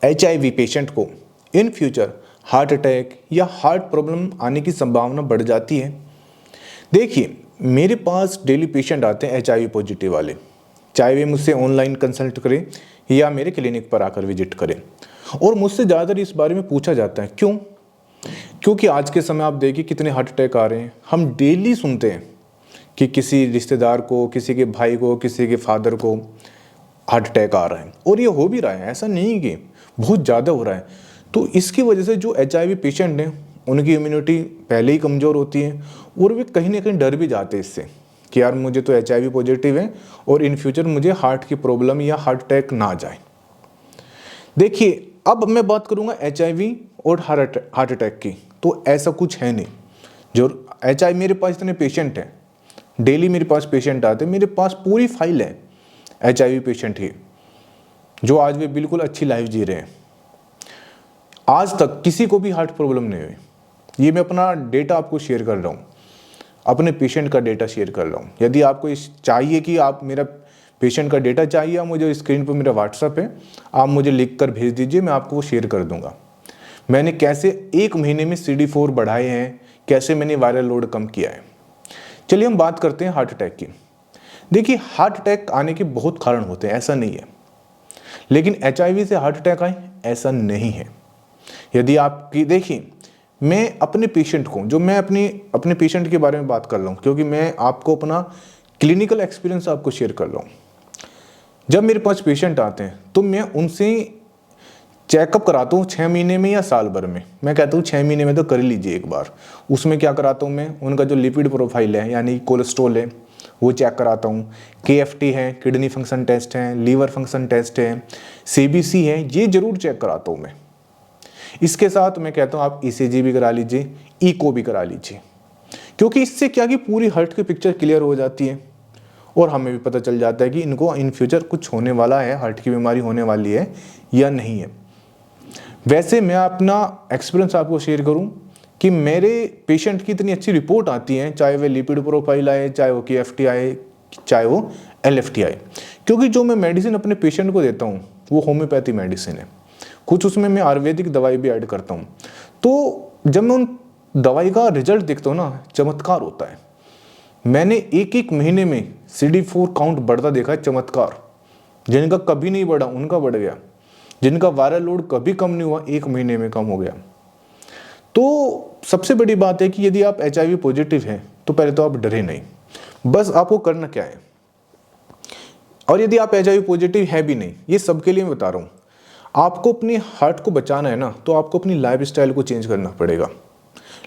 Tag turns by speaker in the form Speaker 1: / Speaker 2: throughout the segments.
Speaker 1: HIV patient को in future heart attack या heart problem आने की संभावना बढ़ जाती है। देखिए, मेरे पास डेली पेशेंट आते हैं HIV पॉजिटिव वाले, चाहे वे मुझसे ऑनलाइन कंसल्ट करें या मेरे क्लिनिक पर आकर विजिट करें। और मुझसे ज़्यादातर इस बारे में पूछा जाता है, क्यों? क्योंकि आज के समय आप देखिए कितने हार्ट अटैक आ रहे हैं। हम डेली सुनते हैं कि किसी रिश्तेदार को, किसी के भाई को, किसी के फादर को हार्ट अटैक आ रहा है, और ये हो भी रहा है, ऐसा नहीं कि बहुत ज़्यादा हो रहा है। तो इसकी वजह से जो HIV पेशेंट हैं उनकी इम्यूनिटी पहले ही कमज़ोर होती है और वे कहीं ना कहीं डर भी जाते हैं इससे कि यार मुझे तो HIV पॉजिटिव है और इन फ्यूचर मुझे हार्ट की प्रॉब्लम या हार्ट अटैक ना जाए। देखिए, अब मैं बात करूंगा HIV और हार्ट अटैक की, तो ऐसा कुछ है नहीं। जो HIV, मेरे पास इतने पेशेंट हैं, डेली मेरे पास पेशेंट आते हैं, मेरे पास पूरी फाइल है HIV पेशेंट ही, जो आज वे बिल्कुल अच्छी लाइफ जी रहे हैं। आज तक किसी को भी हार्ट प्रॉब्लम नहीं हुई। ये मैं अपना डेटा आपको शेयर कर रहा हूँ, अपने पेशेंट का डेटा शेयर कर रहा हूँ। यदि आपको इस चाहिए कि आप मेरा पेशेंट का डेटा चाहिए, आप मुझे स्क्रीन पर मेरा व्हाट्सअप है, आप मुझे लिख कर भेज दीजिए, मैं आपको वो शेयर कर दूंगा। मैंने कैसे 1 महीने में CD4 बढ़ाए हैं, कैसे मैंने वायरल लोड कम किया है। चलिए हम बात करते हैं हार्ट अटैक की। देखिए, हार्ट अटैक आने के बहुत कारण होते हैं, ऐसा नहीं है, लेकिन HIV से हार्ट अटैक आए ऐसा नहीं है। यदि आपकी, देखिए, मैं अपने पेशेंट को, जो मैं अपने पेशेंट के बारे में बात कर रहा हूँ, क्योंकि मैं आपको अपना क्लिनिकल एक्सपीरियंस आपको शेयर कर रहा हूँ। जब मेरे पास पेशेंट आते हैं तो मैं उनसे चेकअप कराता हूँ 6 महीने में या साल भर में। मैं कहता हूँ 6 महीने में तो कर लीजिए एक बार। उसमें क्या कराता हूँ मैं, उनका जो लिपिड प्रोफाइल है यानी कोलेस्ट्रॉल है वो चेक कराता हूँ, KFT है, किडनी फंक्शन टेस्ट है, लीवर फंक्शन टेस्ट है, CBC है, ये जरूर चेक कराता हूँ मैं। इसके साथ मैं कहता हूँ आप ECG भी करा लीजिए, ECO भी करा लीजिए, क्योंकि इससे क्या कि पूरी हार्ट की पिक्चर क्लियर हो जाती है और हमें भी पता चल जाता है कि इनको इन फ्यूचर कुछ होने वाला है, हार्ट की बीमारी होने वाली है या नहीं है। वैसे मैं अपना एक्सपीरियंस आपको शेयर करूं कि मेरे पेशेंट की इतनी अच्छी रिपोर्ट आती है, चाहे वह लिपिड प्रोफाइल आए, चाहे वो KFT आए, चाहे वो LFT आए, क्योंकि जो मैं मेडिसिन अपने पेशेंट को देता हूँ वो होम्योपैथी मेडिसिन है। कुछ उसमें मैं आयुर्वेदिक दवाई भी ऐड करता हूँ। तो जब मैं उन दवाई का रिजल्ट देखता हूँ ना, चमत्कार होता है। मैंने 1 महीने में CD4 काउंट बढ़ता देखा है, चमत्कार। जिनका कभी नहीं बढ़ा उनका बढ़ गया, जिनका वायरल लोड कभी कम नहीं हुआ 1 महीने में कम हो गया। तो सबसे बड़ी बात है कि यदि आप HIV पॉजिटिव हैं तो पहले तो आप डरे नहीं, बस आपको करना क्या है। और यदि आप HIV पॉजिटिव है भी नहीं, ये सबके लिए मैं बता रहा हूँ, आपको अपने हार्ट को बचाना है ना, तो आपको अपनी लाइफ स्टाइल को चेंज करना पड़ेगा।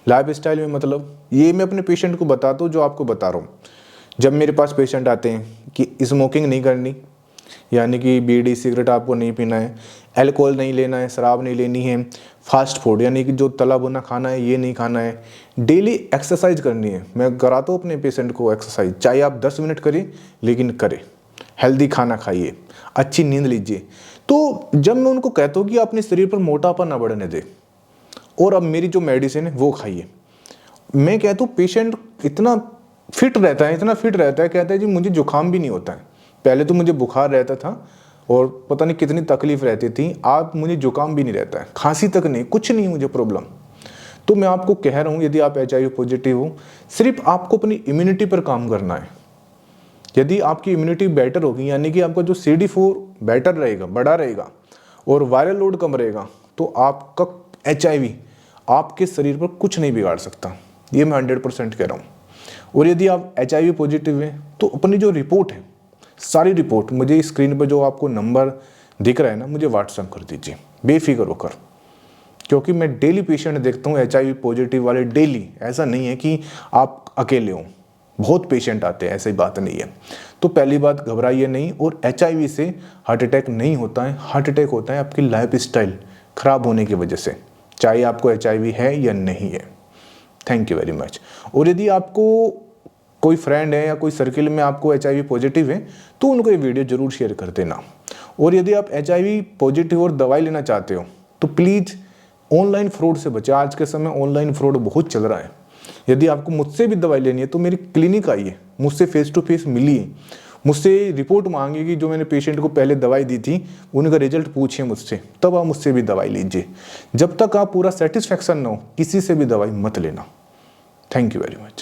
Speaker 1: लाइफ स्टाइल में मतलब ये मैं अपने पेशेंट को बताता हूँ जो आपको बता रहा हूँ। जब मेरे पास पेशेंट आते हैं कि स्मोकिंग नहीं करनी, यानी कि बीड़ी सिगरेट आपको नहीं पीना है, अल्कोहल नहीं लेना है, शराब नहीं लेनी है, फास्ट फूड यानी कि जो तला भुना खाना है ये नहीं खाना है, डेली एक्सरसाइज करनी है। मैं कराता हूँ अपने पेशेंट को एक्सरसाइज, चाहे आप 10 मिनट करें लेकिन करें, हेल्दी खाना खाइए, अच्छी नींद लीजिए। तो जब मैं उनको कहता हूँ कि अपने शरीर पर मोटापा ना बढ़ने दे और अब मेरी जो मेडिसिन है वो खाइए, मैं कहता हूँ पेशेंट इतना फिट रहता है, इतना फिट रहता है, कहता है जी मुझे जुकाम भी नहीं होता है। पहले तो मुझे बुखार रहता था और पता नहीं कितनी तकलीफ रहती थी, अब मुझे जुकाम भी नहीं रहता है, खांसी तक नहीं, कुछ नहीं मुझे प्रॉब्लम। तो मैं आपको कह रहा हूँ यदि आप HIV पॉजिटिव हो, सिर्फ आपको अपनी इम्यूनिटी पर काम करना है। यदि आपकी इम्यूनिटी बेटर होगी, यानी कि आपका जो CD4 बेटर रहेगा, बड़ा रहेगा और वायरल लोड कम रहेगा, तो आपका HIV आपके शरीर पर कुछ नहीं बिगाड़ सकता। ये मैं 100% कह रहा हूँ। और यदि आप HIV पॉजिटिव हैं तो अपनी जो रिपोर्ट है, सारी रिपोर्ट मुझे स्क्रीन पर जो आपको नंबर दिख रहा है ना, मुझे व्हाट्सएप कर दीजिए बेफिक्र होकर, क्योंकि मैं डेली पेशेंट देखता हूँ HIV पॉजिटिव वाले, डेली। ऐसा नहीं है कि आप अकेले हो, बहुत पेशेंट आते हैं, ऐसी बात नहीं है। तो पहली बात, घबराइए नहीं। और HIV से हार्ट अटैक नहीं होता है, हार्ट अटैक होता है आपकी लाइफ स्टाइल खराब होने की वजह से, चाहे आपको HIV है या नहीं है। Thank you very much. और यदि आपको कोई फ्रेंड है या कोई सर्किल में आपको HIV पॉजिटिव है तो उनको ये वीडियो जरूर शेयर कर देना। और यदि आप HIV पॉजिटिव और दवाई लेना चाहते हो तो प्लीज़ ऑनलाइन फ्रॉड से बचें। आज के समय ऑनलाइन फ्रॉड बहुत चल रहा है। यदि आपको मुझसे भी दवाई लेनी है तो मेरी क्लिनिक आइए, मुझसे फेस टू फेस मिलिए, मुझसे रिपोर्ट मांगेगी, जो मैंने पेशेंट को पहले दवाई दी थी उनका रिजल्ट पूछिए मुझसे, तब आप मुझसे भी दवाई लीजिए। जब तक आप पूरा सेटिस्फेक्शन ना हो किसी से भी दवाई मत लेना। Thank you very much.